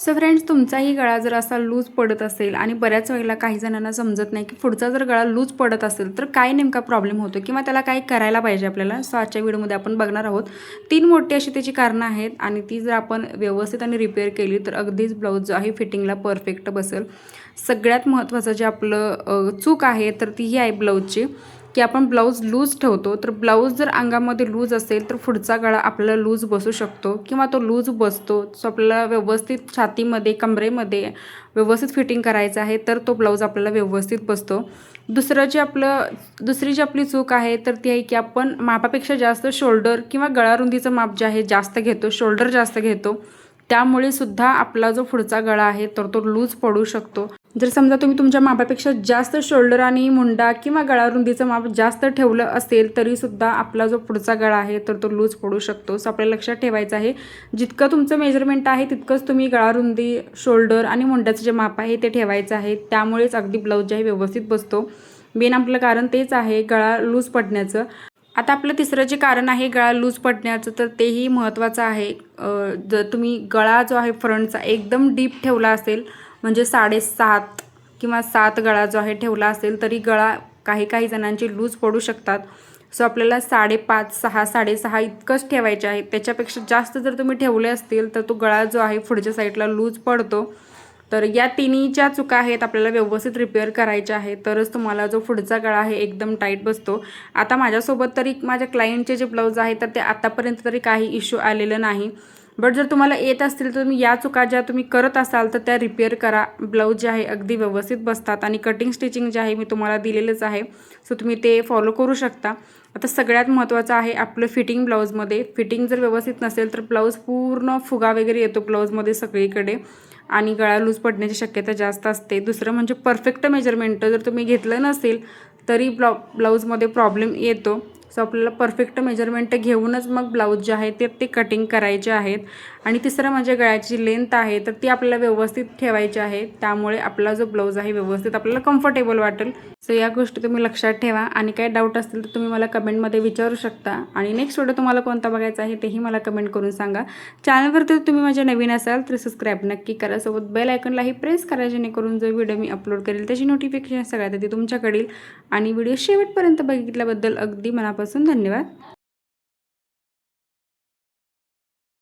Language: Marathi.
सो फ्रेंड्स, तुमचाही गळा जर असा लूज पडत असेल आणि बऱ्याच वेळेला काही जणांना समजत नाही की पुढचा जर गळा लूज पडत असेल तर काय नेमका प्रॉब्लेम होतो किंवा त्याला काय करायला पाहिजे आपल्याला. सो आजच्या व्हिडिओमध्ये आपण बघणार आहोत 3 मोठी अशी त्याची कारणं आहेत आणि ती जर आपण व्यवस्थित आणि रिपेअर केली तर अगदीच ब्लाऊज जो आहे फिटिंगला परफेक्ट बसेल. सगळ्यात महत्त्वाचं जे आपलं चूक आहे तर ती ही आहे ब्लाऊजची, की आपण ब्लाऊज लूज ठेवतो. तर ब्लाऊज जर अंगामध्ये लूज असेल तर पुढचा गळा आपल्याला लूज बसू शकतो किंवा तो लूज बसतो. सो आपल्याला व्यवस्थित छातीमध्ये कमरेमध्ये व्यवस्थित फिटिंग करायचं आहे तर तो ब्लाऊज आपल्याला व्यवस्थित बसतो. दुसरी जी आपली चूक आहे तर ती आहे की आपण मापापेक्षा जास्त शोल्डर किंवा गळा रुंदीचं माप जे आहे जास्त घेतो, शोल्डर जास्त घेतो. त्यामुळे सुद्धा आपला जो पुढचा गळा आहे तर तो लूज पडू शकतो. जर समजा तुम्ही तुमच्या मापापेक्षा जास्त शोल्डर आणि मुंडा किंवा गळा रुंदीचं माप जास्त ठेवलं असेल तरीसुद्धा आपला जो पुढचा गळा आहे तर तो लूज पडू शकतो. सो आपल्याला लक्षात ठेवायचं आहे, जितकं तुमचं मेजरमेंट आहे तितकंच तुम्ही गळा रुंदी, शोल्डर आणि मुंड्याचं जे माप आहे ते ठेवायचं आहे. त्यामुळेच अगदी ब्लाऊज जे आहे व्यवस्थित बसतो. मेन आपलं कारण तेच आहे गळा लूज पडण्याचं. आता आपलं तिसरं जे कारण आहे गळा लूज पडण्याचं तर तेही महत्त्वाचं आहे. जर तुम्ही गळा जो आहे फ्रंटचा एकदम डीप ठेवला असेल, म्हणजे 7.5 किंवा 7 गळा जो आहे ठेवला असेल तरी गळा काही जणांचे लूज पडू शकतात. सो आपल्याला 5.5, 6, 6.5 इतकंच ठेवायचे आहे. त्याच्यापेक्षा जास्त जर तुम्ही ठेवले असतील तर तो गळा जो आहे पुढच्या साईडला लूज पडतो. तर या तिन्हीच्या चुका आहेत आपल्याला व्यवस्थित रिपेअर करायच्या आहेत तरच तुम्हाला जो पुढचा गळा आहे एकदम टाईट बसतो. आता माझ्यासोबत तरी माझ्या क्लायंटचे जे ब्लाऊज आहे तर ते आतापर्यंत तरी काही इश्यू आलेलं नाही. बट जर तुम्हाला येत असतील तर तुम्ही या चुका ज्या तुम्ही करत असाल तर त्या रिपेअर करा. ब्लाऊज जे आहे अगदी व्यवस्थित बसतात आणि कटिंग स्टिचिंग जे आहे मी तुम्हाला दिलेलंच आहे. सो तुम्ही ते फॉलो करू शकता. आता सगळ्यात महत्त्वाचं आहे आपलं फिटिंग. ब्लाऊजमध्ये फिटिंग जर व्यवस्थित नसेल तर ब्लाऊज पूर्ण फुगा वगैरे येतो ब्लाऊजमध्ये सगळीकडे आणि गळा लूज पडण्याची शक्यता जास्त असते. दुसरं म्हणजे परफेक्ट मेजरमेंट जर तुम्ही घेतलं नसेल तरी ब्लाऊजमध्ये प्रॉब्लेम येतो. सो आपल्याला परफेक्ट मेजरमेंट घेऊनच मग ब्लाऊज जे आहे ते कटिंग करायचे आहेत. आणि तिसरं म्हणजे गळ्याची लेंथ आहे तर ती आपल्याला व्यवस्थित ठेवायची आहे. त्यामुळे आपला जो ब्लाऊज आहे व्यवस्थित आपल्याला कम्फर्टेबल वाटेल. सो या गोष्टी तुम्ही लक्षात ठेवा आणि काही डाऊट असतील तर तुम्ही मला कमेंटमध्ये विचारू शकता. आणि नेक्स्ट व्हिडिओ तुम्हाला कोणता बघायचा आहे तेही मला कमेंट करून सांगा. चॅनलवरती तुम्ही माझ्या नवीन असाल तर सबस्क्राईब नक्की करा. सोबत बेल आयकॉनलाही प्रेस करा जेणेकरून जो व्हिडिओ मी अपलोड करेल त्याची नोटिफिकेशन सगळ्यात आधी तुमच्याकडे. आणि व्हिडिओ शेवटपर्यंत बघितल्याबद्दल अगदी मनापासून धन्यवाद.